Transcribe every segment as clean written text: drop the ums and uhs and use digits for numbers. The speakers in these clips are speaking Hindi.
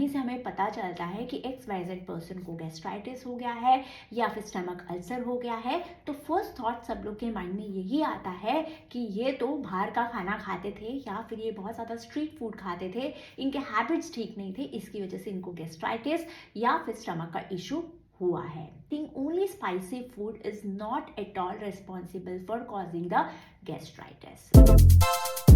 जानने से हमें पता चलता है कि XYZ पर्सन को गैस्ट्राइटिस हो गया है या फिर स्टमक अल्सर हो गया है, तो फर्स्ट थॉट सब लोग के माइंड में यही आता है कि ये तो बाहर का खाना खाते थे या फिर ये बहुत ज़्यादा स्ट्रीट फूड खाते थे, इनके हैबिट्स ठीक नहीं थे, इसकी वजह से इनको गैस्ट्राइटिस या फिर स्टमक का इशू हुआ है। Think only spicy food is not at all responsible for causing the gastritis.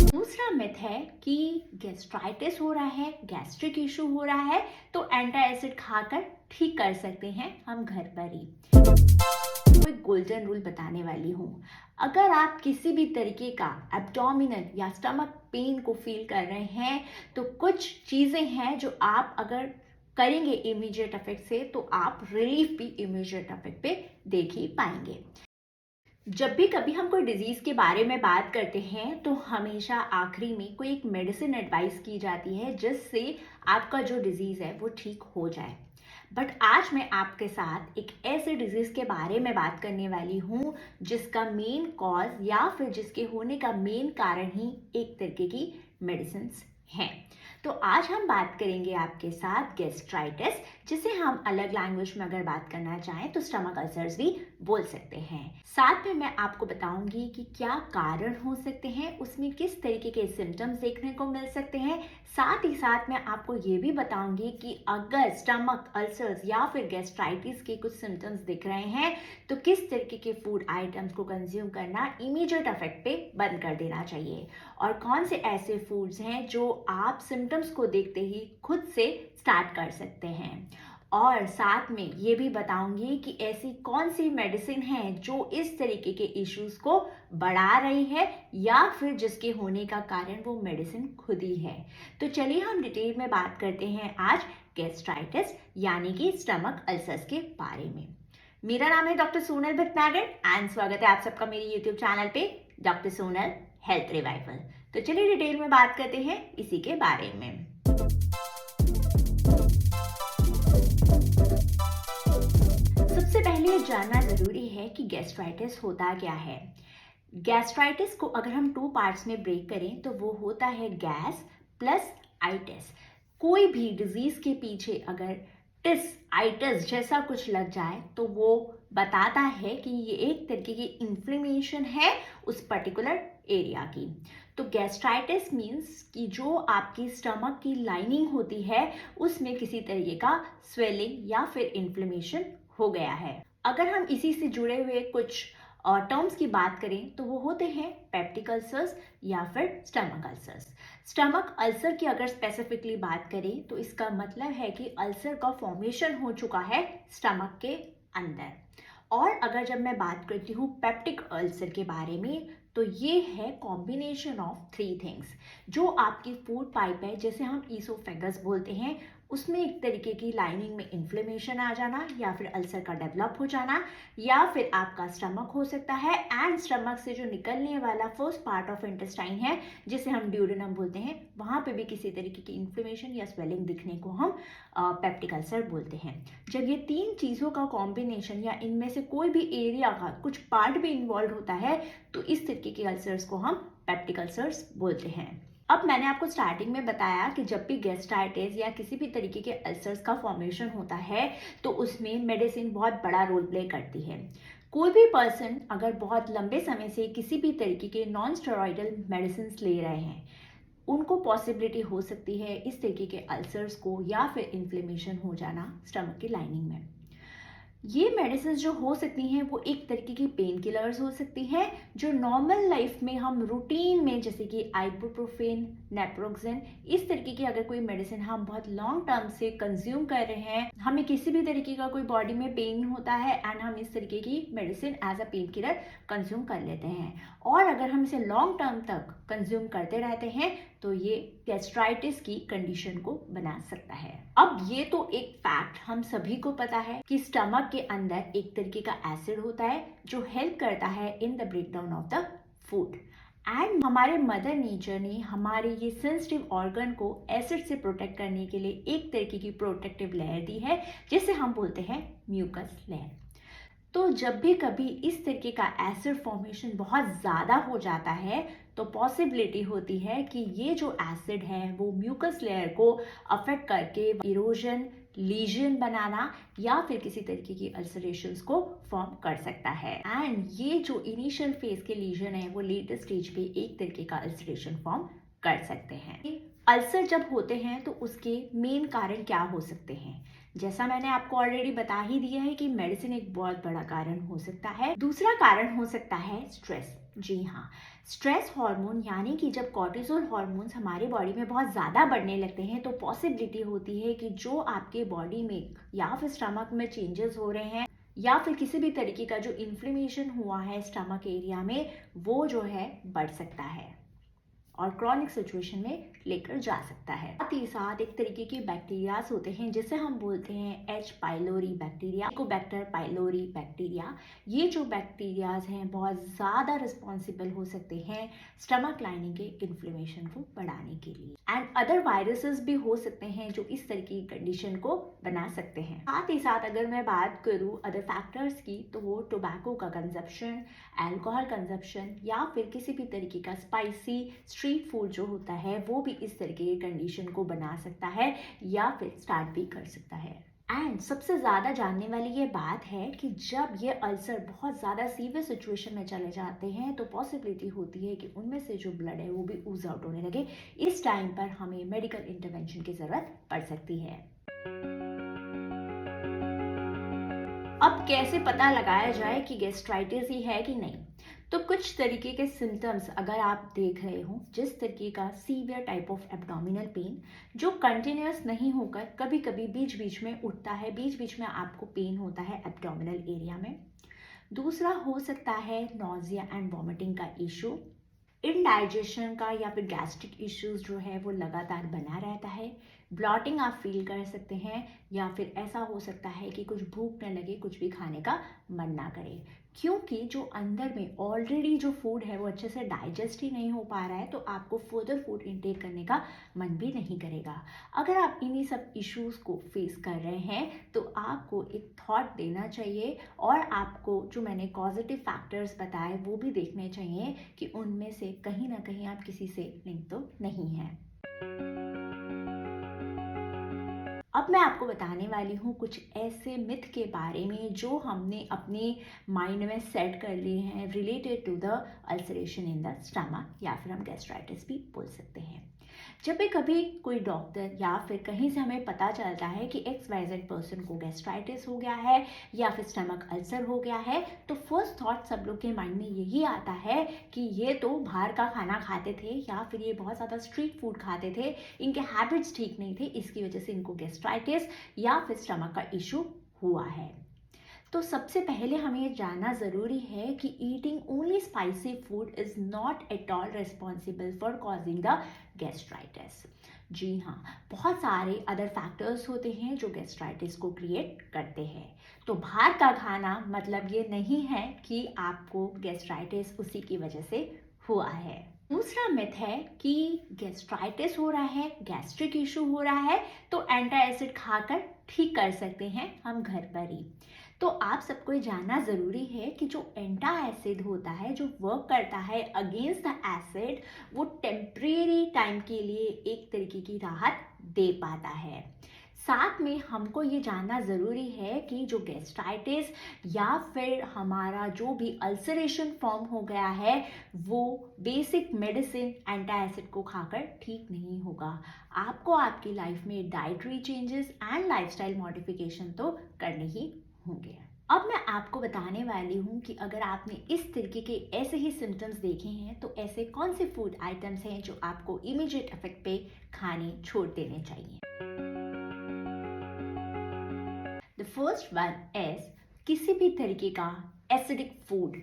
दूसरा मिथ है कि गैस्ट्राइटिस हो रहा है, गैस्ट्रिक इशू हो रहा है तो एंटी एसिड खाकर ठीक कर सकते हैं हम घर पर ही। कोई गोल्डन रूल बताने वाली हूँ, अगर आप किसी भी तरीके का एब्डोमिनल या स्टमक पेन को फील कर रहे हैं तो कुछ चीज़ें हैं जो आप अगर करेंगे इमीडिएट इफेक्ट से तो आप रिलीफ भी इमीडिएट इफेक्ट पे देख ही पाएंगे। जब भी कभी हम कोई डिजीज के बारे में बात करते हैं तो हमेशा आखिरी में कोई एक मेडिसिन एडवाइस की जाती है जिससे आपका जो डिजीज है वो ठीक हो जाए। बट आज मैं आपके साथ एक ऐसे डिजीज के बारे में बात करने वाली हूँ जिसका मेन कॉज या फिर जिसके होने का मेन कारण ही एक तरीके की मेडिसिन हैं। तो आज हम बात करेंगे आपके साथ गैस्ट्राइटिस, जिसे हम अलग लैंग्वेज में अगर बात करना चाहें तो स्टमक अल्सर्स भी बोल सकते हैं। साथ में मैं आपको बताऊंगी कि क्या कारण हो सकते हैं, उसमें किस तरीके के सिम्टम्स देखने को मिल सकते हैं। साथ ही साथ मैं आपको ये भी बताऊंगी कि अगर स्टमक अल्सर्स या फिर गैस्ट्राइटिस के कुछ सिम्टम्स दिख रहे हैं तो किस तरीके के फूड आइटम्स को कंज्यूम करना इमीडिएट इफेक्ट पे बंद कर देना चाहिए, और कौन से ऐसे फूड्स हैं जो आप सिम्टम्स को देखते ही खुद से स्टार्ट कर सकते हैं। और साथ में ये भी बताऊंगी कि ऐसी कौन सी मेडिसिन है जो इस तरीके के इश्यूज को बढ़ा रही है या फिर जिसके होने का कारण वो मेडिसिन खुद ही है। तो चलिए हम डिटेल में बात करते हैं आज गैस्ट्राइटिस यानी कि स्टमक अल्सर्स के बारे में। मेरा नाम है डॉक्टर सोनल भटनागर एंड स्वागत है आप सबका मेरे यूट्यूब चैनल पे डॉक्टर सोनल हेल्थ रिवाइवल। तो चलिए डिटेल में बात करते हैं इसी के बारे में। सबसे पहले जानना जरूरी है कि गैस्ट्राइटिस होता क्या है। गैस्ट्राइटिस को अगर हम 2 पार्ट्स में ब्रेक करें तो वो होता है गैस प्लस आइटिस। कोई भी डिजीज के पीछे अगर टिस आइटिस जैसा कुछ लग जाए तो वो बताता है कि ये एक तरीके की इन्फ्लेमेशन है उस पर्टिकुलर एरिया की। तो गैस्ट्राइटिस मीन्स कि जो आपकी स्टमक की लाइनिंग होती है उसमें किसी तरीके का स्वेलिंग या फिर इन्फ्लेमेशन हो गया है। अगर हम इसी से जुड़े हुए कुछ टर्म्स की बात करें तो वो होते हैं पेप्टिक अल्सर्स या फिर स्टमक अल्सर्स। स्टमक अल्सर की अगर स्पेसिफिकली बात करें तो इसका मतलब है कि अल्सर का फॉर्मेशन हो चुका है स्टमक के अंदर। और अगर जब मैं बात करती हूँ पेप्टिक अल्सर के बारे में तो ये है कॉम्बिनेशन ऑफ 3 थिंग्स। जो आपकी फूड पाइप है जैसे हम ईसोफेगस बोलते हैं उसमें एक तरीके की लाइनिंग में इन्फ्लेमेशन आ जाना या फिर अल्सर का डेवलप हो जाना, या फिर आपका स्टमक हो सकता है एंड स्टमक से जो निकलने वाला फर्स्ट पार्ट ऑफ इंटेस्टाइन है जिसे हम ड्यूडेनम बोलते हैं वहाँ पे भी किसी तरीके की इन्फ्लेमेशन या स्वेलिंग दिखने को हम पेप्टिक अल्सर बोलते हैं। जब ये 3 चीज़ों का कॉम्बिनेशन या इनमें से कोई भी एरिया का कुछ पार्ट भी इन्वॉल्व होता है तो इस तरीके के अल्सर्स को हम पेप्टिक अल्सर्स बोलते हैं। अब मैंने आपको स्टार्टिंग में बताया कि जब भी गैस्ट्राइटिस या किसी भी तरीके के अल्सर्स का फॉर्मेशन होता है तो उसमें मेडिसिन बहुत बड़ा रोल प्ले करती है। कोई भी पर्सन अगर बहुत लंबे समय से किसी भी तरीके के नॉन स्टेरॉइडल मेडिसिन ले रहे हैं उनको पॉसिबिलिटी हो सकती है इस तरीके के अल्सर्स को या फिर इन्फ्लेमेशन हो जाना स्टमक की लाइनिंग में। ये मेडिसिन जो हो सकती हैं वो एक तरीके की पेन किलर्स हो सकती हैं जो नॉर्मल लाइफ में हम रूटीन में जैसे कि आइबुप्रोफेन, नेप्रोक्सेन, इस तरीके की अगर कोई मेडिसिन हम बहुत लॉन्ग टर्म से कंज्यूम कर रहे हैं, हमें किसी भी तरीके का कोई बॉडी में पेन होता है एंड हम इस तरीके की medicine as a pain killer consume कर लेते हैं, और अगर हम इसे लॉन्ग टर्म तक कंज्यूम करते रहते हैं तो ये गैस्ट्राइटिस की कंडीशन को बना सकता है। अब ये तो एक फैक्ट हम सभी को पता है कि स्टमक के अंदर एक तरीके का एसिड होता है जो हेल्प करता है in the breakdown of the food, and हमारे मदर नेचर ने हमारे ये सेंसिटिव ऑर्गन को एसिड से प्रोटेक्ट करने के लिए एक तरीके की प्रोटेक्टिव लेयर दी है जिसे हम बोलते हैं म्यूकस लेयर। तो जब भी कभी इस तरीके का एसिड फॉर्मेशन बहुत ज़्यादा हो जाता है तो पॉसिबिलिटी होती है कि ये जो एसिड है वो म्यूकस लेयर को अफेक्ट करके इरोजन, लीजन बनाना या फिर किसी तरीके की अल्सरेशंस को फॉर्म कर सकता है। एंड ये जो इनिशियल फेज के लीजन है वो लेटर स्टेज पे एक तरीके का अल्सरेशन फॉर्म कर सकते हैं। अल्सर जब होते हैं तो उसके मेन कारण क्या हो सकते हैं? जैसा मैंने आपको ऑलरेडी बता ही दिया है कि मेडिसिन एक बहुत बड़ा कारण हो सकता है। दूसरा कारण हो सकता है स्ट्रेस। जी हाँ, स्ट्रेस हार्मोन यानी कि जब कॉर्टिसोल हार्मोन्स हमारे बॉडी में बहुत ज़्यादा बढ़ने लगते हैं तो पॉसिबिलिटी होती है कि जो आपके बॉडी में या फिर स्टमक में चेंजेस हो रहे हैं या फिर किसी भी तरीके का जो इन्फ्लेमेशन हुआ है स्टमक एरिया में वो जो है बढ़ सकता है और क्रॉनिक सिचुएशन में लेकर जा सकता है। साथ ही साथ एक तरीके के बैक्टीरियाज होते हैं जिसे हम बोलते हैं H pylori bacteria, helicobacter pylori bacteria. ये जो बैक्टीरियाज हैं बहुत ज़्यादा रिस्पॉन्सिबल हो सकते हैं स्टमक लाइनिंग के इन्फ्लेमेशन को बढ़ाने के लिए। एंड अदर वायरसेस भी हो सकते हैं जो इस तरह की कंडीशन को बना सकते हैं। साथ ही साथ अगर मैं बात करूँ अदर फैक्टर्स की तो वो टोबैको का कंजप्शन, अल्कोहल कंजप्शन या फिर किसी भी तरीके का स्पाइसी स्ट्रीट फूड जो होता है वो भी इस तरीके की कंडीशन को बना सकता है या फिर स्टार्ट भी कर सकता है। एंड सबसे ज़्यादा जानने वाली ये बात है कि जब ये अल्सर बहुत ज़्यादा सीवियर सिचुएशन में चले जाते हैं तो पॉसिबिलिटी होती है कि उनमें से जो ब्लड है वो भी ऊज आउट होने लगे। इस टाइम पर हमें मेडिकल इंटरवेंशन की ज़रूरत पड़ सकती है। अब कैसे पता लगाया जाए कि गैस्ट्राइटिस ही है कि नहीं? तो कुछ तरीके के सिम्टम्स अगर आप देख रहे हो, जिस तरीके का severe type of abdominal pain जो कंटिन्यूस नहीं होकर कभी कभी बीच बीच में उठता है, बीच बीच में आपको पेन होता है एब्डोमिनल एरिया में। दूसरा हो सकता है नॉजिया एंड वॉमिटिंग का इशू, इनडाइजेशन का या फिर गैस्ट्रिक इश्यूज जो है वो लगातार बना रहता है, ब्लॉटिंग आप फील कर सकते हैं या फिर ऐसा हो सकता है कि कुछ भूख न लगे, कुछ भी खाने का मन ना करे, क्योंकि जो अंदर में ऑलरेडी जो फूड है वो अच्छे से डाइजेस्ट ही नहीं हो पा रहा है तो आपको फर्दर फूड इंटेक करने का मन भी नहीं करेगा। अगर आप इन्हीं सब इश्यूज को फेस कर रहे हैं तो आपको एक थॉट देना चाहिए और आपको जो मैंने पॉजिटिव फैक्टर्स बताए वो भी देखने चाहिए कि उनमें से कहीं ना कहीं आप किसी से लिंक तो नहीं है। अब मैं आपको बताने वाली हूँ कुछ ऐसे मिथ के बारे में जो हमने अपने माइंड में सेट कर लिए हैं related to the ulceration in the stomach या फिर हम गैस्ट्राइटिस भी बोल सकते हैं। जब भी कभी कोई डॉक्टर या फिर कहीं से हमें पता चलता है कि XYZ पर्सन को गैस्ट्राइटिस हो गया है या फिर स्टमक अल्सर हो गया है तो फर्स्ट थॉट सब लोग के माइंड में यही आता है कि ये तो बाहर का खाना खाते थे या फिर ये बहुत ज़्यादा स्ट्रीट फूड खाते थे, इनके हैबिट्स ठीक नहीं थे, इसकी वजह से इनको गैस्ट्राइटिस या फिर स्टमक का इशू हुआ है। तो सबसे पहले हमें ये जानना ज़रूरी है कि eating only spicy food is not at all responsible for causing the gastritis. जी हाँ, बहुत सारे अदर फैक्टर्स होते हैं जो गैस्ट्राइटिस को क्रिएट करते हैं। तो बाहर का खाना मतलब ये नहीं है कि आपको गैस्ट्राइटिस उसी की वजह से हुआ है। दूसरा मिथ है कि गैस्ट्राइटिस हो रहा है, गैस्ट्रिक इशू हो रहा है तो एंटी एसिड खाकर ठीक कर सकते हैं हम घर पर ही। तो आप सबको ये जानना ज़रूरी है कि जो एंटा एसिड होता है जो वर्क करता है अगेंस्ट द एसिड वो टेम्परेरी टाइम के लिए एक तरीके की राहत दे पाता है। साथ में हमको ये जानना ज़रूरी है कि जो गैस्ट्राइटिस या फिर हमारा जो भी अल्सरेशन फॉर्म हो गया है वो बेसिक मेडिसिन एंटी एसिड को खाकर ठीक नहीं होगा। आपको आपकी लाइफ में dietary changes and lifestyle modification तो करने ही होंगे। अब मैं आपको बताने वाली हूँ कि अगर आपने इस तरीके के ऐसे ही सिम्टम्स देखे हैं तो ऐसे कौन से फूड आइटम्स हैं जो आपको इमीडिएट इफेक्ट पे खाने छोड़ देने चाहिए। द फर्स्ट वन इज किसी भी तरीके का एसिडिक फूड।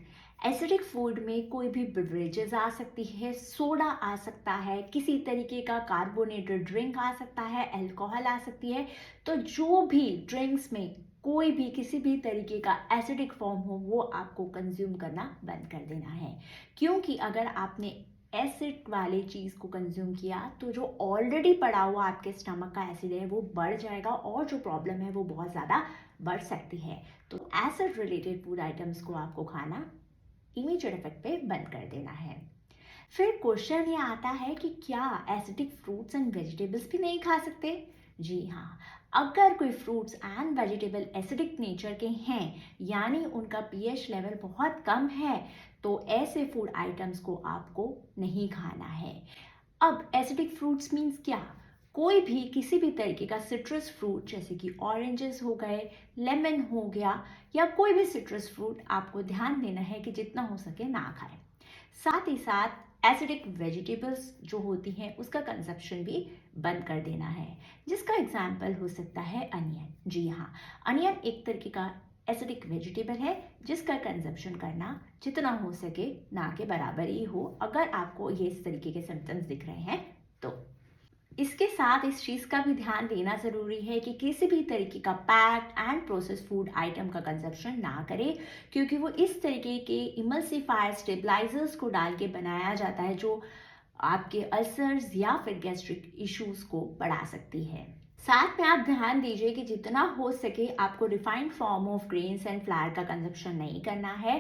एसिडिक फूड में कोई भी बेवरेजेस आ सकती है, सोडा आ सकता है, किसी तरीके का कार्बोनेटेड ड्रिंक आ सकता है, अल्कोहल आ सकती है। तो जो भी ड्रिंक्स में कोई भी किसी भी तरीके का एसिडिक फॉर्म हो वो आपको कंज्यूम करना बंद कर देना है, क्योंकि अगर आपने एसिड वाले चीज़ को कंज्यूम किया तो जो ऑलरेडी पड़ा हुआ आपके स्टमक का एसिड है वो बढ़ जाएगा और जो प्रॉब्लम है वो बहुत ज़्यादा बढ़ सकती है। तो एसिड रिलेटेड फूड आइटम्स को आपको खाना इमीडिएट इफेक्ट पे बंद कर देना है। फिर क्वेश्चन ये आता है कि क्या एसिडिक फ्रूट्स एंड वेजिटेबल्स भी नहीं खा सकते? जी हाँ, अगर कोई fruits and vegetable acidic nature के हैं यानी उनका पीएच लेवल बहुत कम है तो ऐसे फूड आइटम्स को आपको नहीं खाना है। अब एसिडिक फ्रूट्स मीन्स क्या? कोई भी किसी भी तरीके का सिट्रस फ्रूट जैसे कि ऑरेंजेस हो गए, लेमन हो गया या कोई भी सिट्रस फ्रूट आपको ध्यान देना है कि जितना हो सके ना खाएं। साथ ही साथ एसिडिक वेजिटेबल्स जो होती हैं उसका कंजप्शन भी बंद कर देना है, जिसका एग्जाम्पल हो सकता है अनियन। जी हाँ, अनियन एक तरीके का एसिडिक वेजिटेबल है जिसका कंजप्शन करना जितना हो सके ना के बराबर ही हो अगर आपको ये इस तरीके के सिम्टम्स दिख रहे हैं तो। इसके साथ इस चीज़ का भी ध्यान देना ज़रूरी है कि किसी भी तरीके का packed and process food item का कंजप्शन ना करें, क्योंकि वो इस तरीके के इमल्सिफायर स्टेबलाइजर्स को डाल के बनाया जाता है जो आपके अल्सर्स या फिर गैस्ट्रिक इश्यूज को बढ़ा सकती है। साथ में आप ध्यान दीजिए कि जितना हो सके आपको refined form of grains and flower का कंजप्शन नहीं करना है।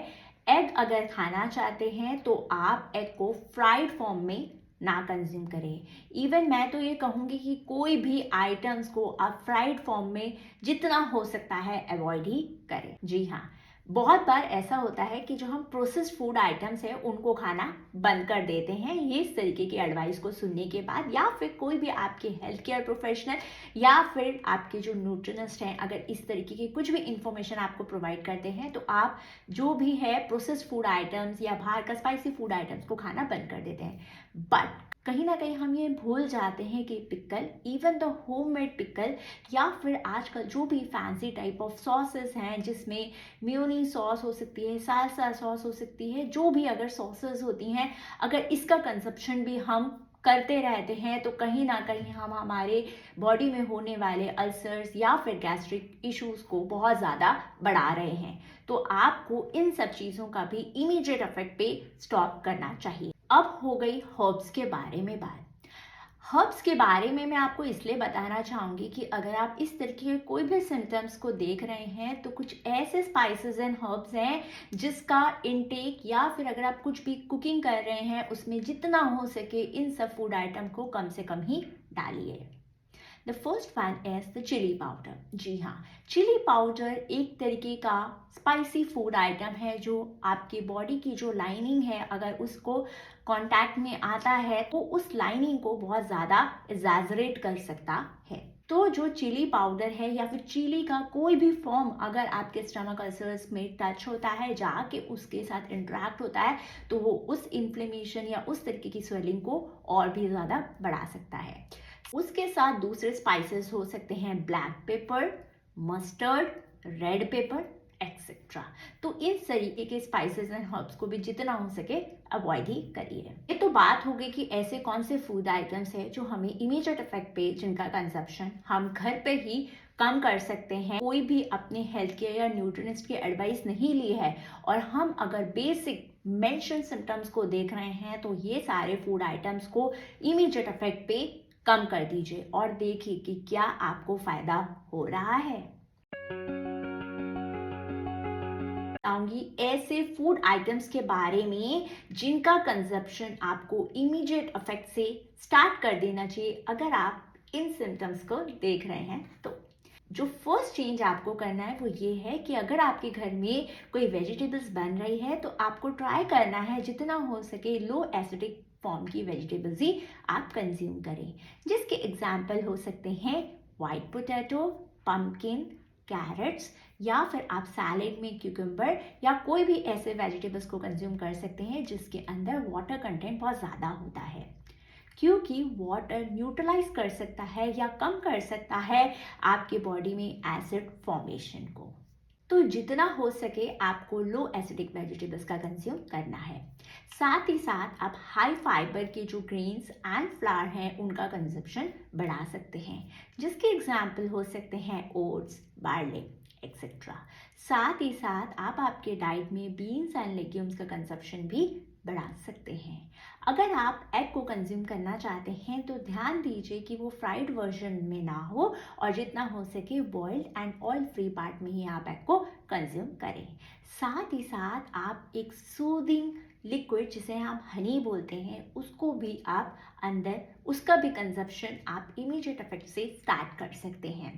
एग अगर खाना चाहते हैं तो आप एग को फ्राइड फॉर्म में ना कंज्यूम करें। इवन मैं तो ये कहूँगी कि कोई भी आइटम्स को आप फ्राइड फॉर्म में जितना हो सकता है अवॉइड ही करें। जी हाँ, बहुत बार ऐसा होता है कि जो हम प्रोसेस्ड फूड आइटम्स हैं उनको खाना बंद कर देते हैं ये इस तरीके की एडवाइस को सुनने के बाद, या फिर कोई भी आपके हेल्थ केयर प्रोफेशनल या फिर आपके जो न्यूट्रिशनिस्ट हैं अगर इस तरीके की कुछ भी इंफॉर्मेशन आपको प्रोवाइड करते हैं तो आप जो भी है प्रोसेस्ड फूड आइटम्स या बाहर का स्पाइसी फूड आइटम्स को खाना बंद कर देते हैं। बट कहीं ना कहीं हम ये भूल जाते हैं कि pickle, even the homemade pickle या फिर आजकल जो भी फैंसी टाइप ऑफ सॉसेस हैं जिसमें मेयोनी सॉस हो सकती है, साल्सा सॉस हो सकती है, जो भी अगर सॉसेस होती हैं अगर इसका कंजप्शन भी हम करते रहते हैं तो कहीं ना कहीं हम हमारे बॉडी में होने वाले अल्सर्स या फिर गैस्ट्रिक इश्यूज को बहुत ज़्यादा बढ़ा रहे हैं। तो आपको इन सब चीज़ों का भी इमीडिएट इफेक्ट पे स्टॉप करना चाहिए। अब हो गई हर्ब्स के बारे में बात। हर्ब्स के बारे में मैं आपको इसलिए बताना चाहूँगी कि अगर आप इस तरीके के कोई भी सिम्टम्स को देख रहे हैं तो कुछ ऐसे स्पाइसेस एंड हर्ब्स हैं जिसका इनटेक या फिर अगर आप कुछ भी कुकिंग कर रहे हैं उसमें जितना हो सके इन सब फूड आइटम को कम से कम ही डालिए। The first one is the chilli powder. जी हाँ, चिली पाउडर एक तरीके का स्पाइसी फूड आइटम है जो आपकी बॉडी की जो लाइनिंग है अगर उसको कांटेक्ट में आता है तो उस लाइनिंग को बहुत ज़्यादा एग्जैजरेट कर सकता है। तो जो चिली पाउडर है या फिर चिली का कोई भी फॉर्म अगर आपके स्टमक अल्सर्स में टच होता है, जाके उसके साथ इंटरेक्ट होता है तो वो उस इन्फ्लेमेशन या उस तरीके की स्वेलिंग को और भी ज़्यादा बढ़ा सकता है। उसके साथ दूसरे स्पाइसेस हो सकते हैं black pepper, mustard, red pepper etcetera. तो इन तरीके के स्पाइसेस एंड हर्ब्स को भी जितना हो सके अवॉइड ही करिए। ये तो बात हो गई कि ऐसे कौन से फूड आइटम्स है जो हमें इमीडिएट इफेक्ट पे जिनका कंजप्शन हम घर पे ही कम कर सकते हैं। कोई भी अपने हेल्थ केयर या न्यूट्रिशनिस्ट की एडवाइस नहीं ली है और हम अगर बेसिक मेंशन सिम्टम्स को देख रहे हैं तो ये सारे फूड आइटम्स को इमीडिएट इफेक्ट पे कम कर दीजिए और देखिए कि क्या आपको फायदा हो रहा है। बताऊंगी ऐसे फूड आइटम्स के बारे में जिनका कंजप्शन आपको इमीडिएट इफेक्ट से स्टार्ट कर देना चाहिए अगर आप इन सिम्टम्स को देख रहे हैं तो। जो फर्स्ट चेंज आपको करना है वो ये है कि अगर आपके घर में कोई वेजिटेबल्स बन रही है तो आपको ट्राई करना है जितना हो सके लो एसिडिक फॉर्म की वेजिटेबल्स ही आप कंज्यूम करें, जिसके एग्जाम्पल हो सकते हैं वाइट पोटैटो, पम्पकिन, कैरेट्स या फिर आप सैलेड में क्यूकम्बर या कोई भी ऐसे वेजिटेबल्स को कंज्यूम कर सकते हैं जिसके अंदर वाटर कंटेंट बहुत ज़्यादा होता है, क्योंकि वाटर न्यूट्रलाइज कर सकता है या कम कर सकता है आपके बॉडी में एसिड फॉर्मेशन को। तो जितना हो सके आपको लो एसिडिक वेजिटेबल्स का कंज्यूम करना है। साथ ही साथ आप हाई फाइबर के जो ग्रेन्स एंड फ्लावर हैं उनका कंजप्शन बढ़ा सकते हैं, जिसके एग्जाम्पल हो सकते हैं ओट्स, बार्ले एक्सेट्रा। साथ ही साथ आप आपके डाइट में बीन्स एंड लेग्यूम्स का कंजप्शन भी बढ़ा सकते हैं। अगर आप एग को कंज्यूम करना चाहते हैं तो ध्यान दीजिए कि वो फ्राइड वर्जन में ना हो और जितना हो सके boiled and oil free part में ही आप एग को कंज्यूम करें। साथ ही साथ आप एक सूदिंग लिक्विड जिसे हम हनी बोलते हैं उसको भी आप अंदर उसका भी कंजप्शन आप इमीडिएट इफेक्ट से स्टार्ट कर सकते हैं,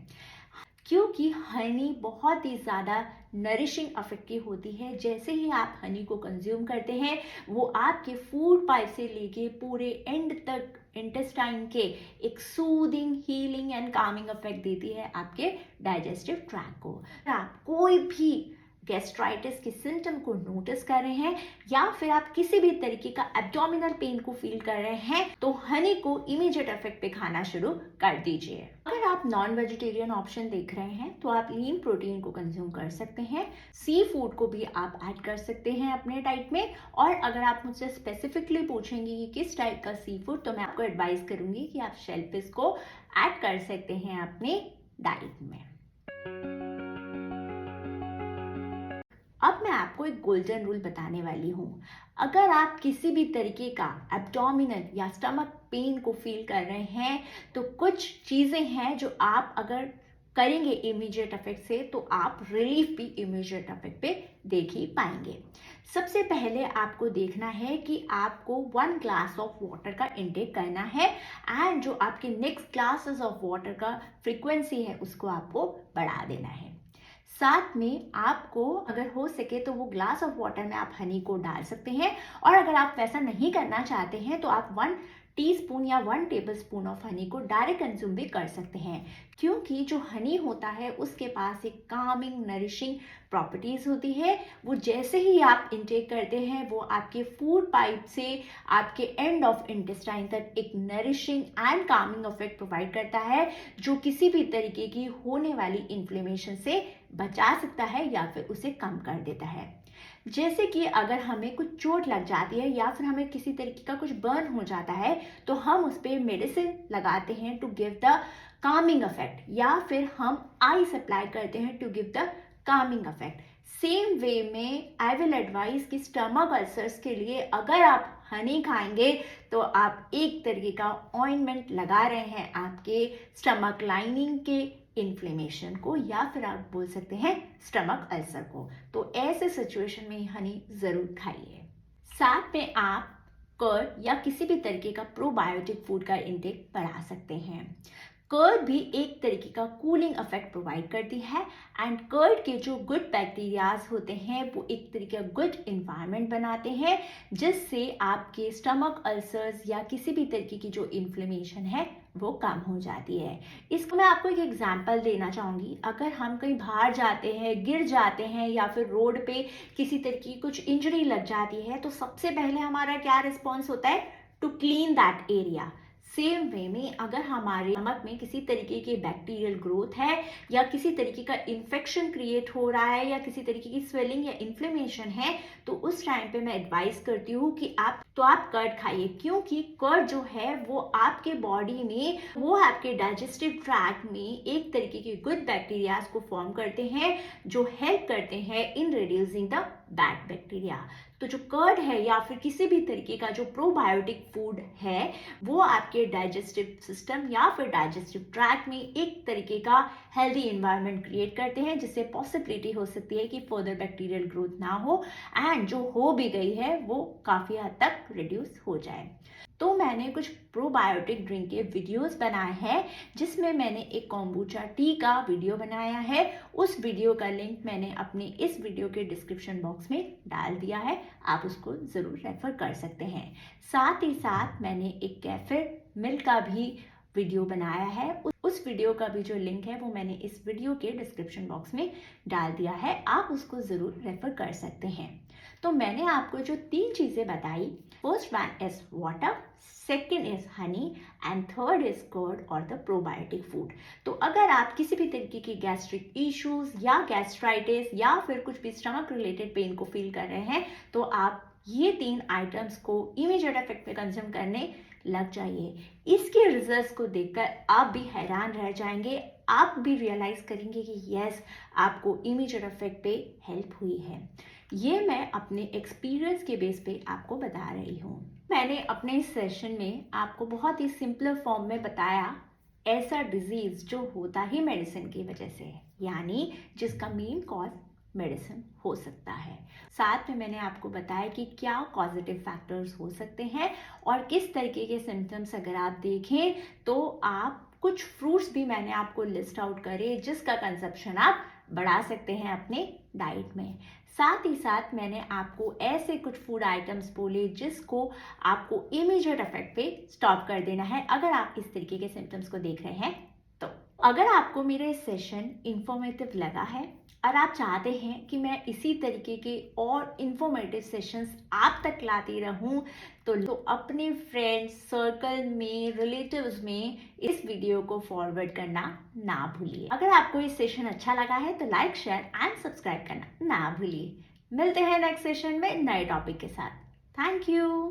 क्योंकि हनी बहुत ही ज़्यादा नरिशिंग इफेक्ट की होती है। जैसे ही आप हनी को कंज्यूम करते हैं वो आपके फूड पाइप से लेके पूरे एंड तक इंटेस्टाइन के एक soothing, healing and Kameng effect देती है आपके डाइजेस्टिव ट्रैक को। आप कोई भी गैस्ट्राइटिस के सिम्टम को नोटिस कर रहे हैं या फिर आप किसी भी तरीके का एब्डोमिनल पेन को फील कर रहे हैं तो हनी को इमीडिएट इफेक्ट पे खाना शुरू कर दीजिए। अगर आप नॉन वेजिटेरियन ऑप्शन देख रहे हैं तो आप लीन प्रोटीन को कंज्यूम कर सकते हैं, सी फूड को भी आप ऐड कर सकते हैं अपने डाइट में। और अगर आप मुझसे स्पेसिफिकली पूछेंगे कि किस टाइप का सी फूड, तो मैं आपको एडवाइस करूंगी कि आप शेलफिश को ऐड कर सकते हैं अपने डाइट में। अब मैं आपको एक गोल्डन रूल बताने वाली हूँ। अगर आप किसी भी तरीके का एब्डोमिनल या स्टमक पेन को फील कर रहे हैं तो कुछ चीज़ें हैं जो आप अगर करेंगे इमीडिएट इफेक्ट से तो आप रिलीफ भी इमीडिएट इफेक्ट पे देख ही पाएंगे। सबसे पहले आपको देखना है कि आपको 1 ग्लास ऑफ वाटर का इंटेक करना है एंड जो आपके नेक्स्ट ग्लासेस ऑफ वाटर का फ्रीक्वेंसी है उसको आपको बढ़ा देना है। साथ में आपको अगर हो सके तो वो ग्लास ऑफ वाटर में आप हनी को डाल सकते हैं, और अगर आप वैसा नहीं करना चाहते हैं तो आप 1 टीस्पून या 1 टेबलस्पून ऑफ हनी को डायरेक्ट कंज्यूम भी कर सकते हैं, क्योंकि जो हनी होता है उसके पास एक कामिंग, नरिशिंग प्रॉपर्टीज होती है। वो जैसे ही आप इंटेक करते हैं वो आपके फूड पाइप से आपके एंड ऑफ इंटेस्टाइन तक एक nourishing and Kameng effect provide करता है, जो किसी भी तरीके की होने वाली इन्फ्लेमेशन से बचा सकता है या फिर उसे कम कर देता है। जैसे कि अगर हमें कुछ चोट लग जाती है या फिर हमें किसी तरीके का कुछ बर्न हो जाता है तो हम उस पर मेडिसिन लगाते हैं to give the calming effect, या फिर हम आइस अप्लाई करते हैं to give the calming effect. Same way में आई विल एडवाइस कि स्टमक अल्सर्स के लिए अगर आप हनी खाएंगे तो आप एक तरीके का ऑइंटमेंट लगा रहे हैं आपके स्टमक लाइनिंग के इन्फ्लेमेशन को, या फिर आप बोल सकते हैं स्टमक अल्सर को। तो ऐसे सिचुएशन में हनी जरूर खाइए। साथ में आप कर्ड या किसी भी तरीके का प्रोबायोटिक फूड का इंटेक बढ़ा सकते हैं। कर्ड भी एक तरीके का कूलिंग इफेक्ट प्रोवाइड करती है एंड कर्ड के जो गुड बैक्टीरियाज होते हैं वो एक तरीके का गुड इन्वायरमेंट बनाते हैं, जिससे आपके स्टमक अल्सर्स या किसी भी तरीके की जो इन्फ्लेमेशन है वो कम हो जाती है। इसको मैं आपको एक एग्जांपल देना चाहूँगी। अगर हम कहीं बाहर जाते हैं, गिर जाते हैं या फिर रोड पे किसी तरीके की कुछ इंजरी लग जाती है तो सबसे पहले हमारा क्या रिस्पॉन्स होता है? To clean that area. Same way में अगर हमारे स्टमक में किसी तरीके की बैक्टीरियल ग्रोथ है या किसी तरीके का इन्फेक्शन क्रिएट हो रहा है या किसी तरीके की स्वेलिंग या इन्फ्लेमेशन है तो उस टाइम पे मैं एडवाइस करती हूँ कि आप कर्ड खाइए, क्योंकि कर्ड जो है वो आपके बॉडी में, वो आपके डाइजेस्टिव ट्रैक्ट में एक तरीके के गुड बैक्टीरियाज को फॉर्म करते हैं जो हेल्प करते हैं in reducing the bad bacteria. तो जो कर्ड है या फिर किसी भी तरीके का जो प्रोबायोटिक फूड है वो आपके डाइजेस्टिव सिस्टम या फिर डाइजेस्टिव ट्रैक्ट में एक तरीके का हेल्दी एनवायरनमेंट क्रिएट करते हैं, जिससे पॉसिबिलिटी हो सकती है कि फर्दर बैक्टीरियल ग्रोथ ना हो एंड जो हो भी गई है वो काफ़ी हद तक रिड्यूस हो जाए। तो मैंने कुछ प्रोबायोटिक ड्रिंक के वीडियोस बनाए हैं, जिसमें मैंने एक कोम्बुचा टी का वीडियो बनाया है। उस वीडियो का लिंक मैंने अपने इस वीडियो के डिस्क्रिप्शन बॉक्स में डाल दिया है, आप उसको ज़रूर रेफर कर सकते हैं। साथ ही साथ मैंने एक कैफे मिल्क का भी वीडियो बनाया है, उस वीडियो का भी जो लिंक है वो मैंने इस वीडियो के डिस्क्रिप्शन बॉक्स में डाल दिया है, आप उसको ज़रूर रेफर कर सकते हैं। तो मैंने आपको जो 3 चीज़ें बताई, first one is water, second is honey and third is curd और द प्रोबायोटिक फूड। तो अगर आप किसी भी तरीके की गैस्ट्रिक इश्यूज या गैस्ट्राइटिस या फिर कुछ भी स्टमक रिलेटेड पेन को फील कर रहे हैं तो आप ये 3 आइटम्स को इमीडिएट इफेक्ट में कंज्यूम करने लग जाइए। इसके रिजल्ट्स को देखकर आप भी हैरान रह जाएंगे। आप भी रियलाइज़ करेंगे कि यस, आपको इमीडिएट इफेक्ट पे हेल्प हुई है। ये मैं अपने एक्सपीरियंस के बेस पे आपको बता रही हूँ। मैंने अपने इस सेशन में आपको बहुत ही सिंपल फॉर्म में बताया ऐसा डिजीज़ जो होता ही मेडिसिन की वजह से है, यानी जिसका मेन कॉज मेडिसिन हो सकता है। साथ में मैंने आपको बताया कि क्या पॉजिटिव फैक्टर्स हो सकते हैं और किस तरीके के सिम्टम्स अगर आप देखें तो आप कुछ फ्रूट्स भी मैंने आपको लिस्ट आउट करे जिसका कंजप्शन आप बढ़ा सकते हैं अपने डाइट में। साथ ही साथ मैंने आपको ऐसे कुछ फूड आइटम्स बोले जिसको आपको इमीडिएट इफेक्ट पे स्टॉप कर देना है अगर आप इस तरीके के सिम्टम्स को देख रहे हैं तो। अगर आपको मेरा ये सेशन इंफॉर्मेटिव लगा है और आप चाहते हैं कि मैं इसी तरीके के और इंफॉर्मेटिव सेशंस आप तक लाती रहूं तो अपने फ्रेंड्स सर्कल में, रिलेटिव्स में इस वीडियो को फॉरवर्ड करना ना भूलिए। अगर आपको ये सेशन अच्छा लगा है तो लाइक, शेयर एंड सब्सक्राइब करना ना भूलिए। मिलते हैं नेक्स्ट सेशन में नए टॉपिक के साथ। Thank you.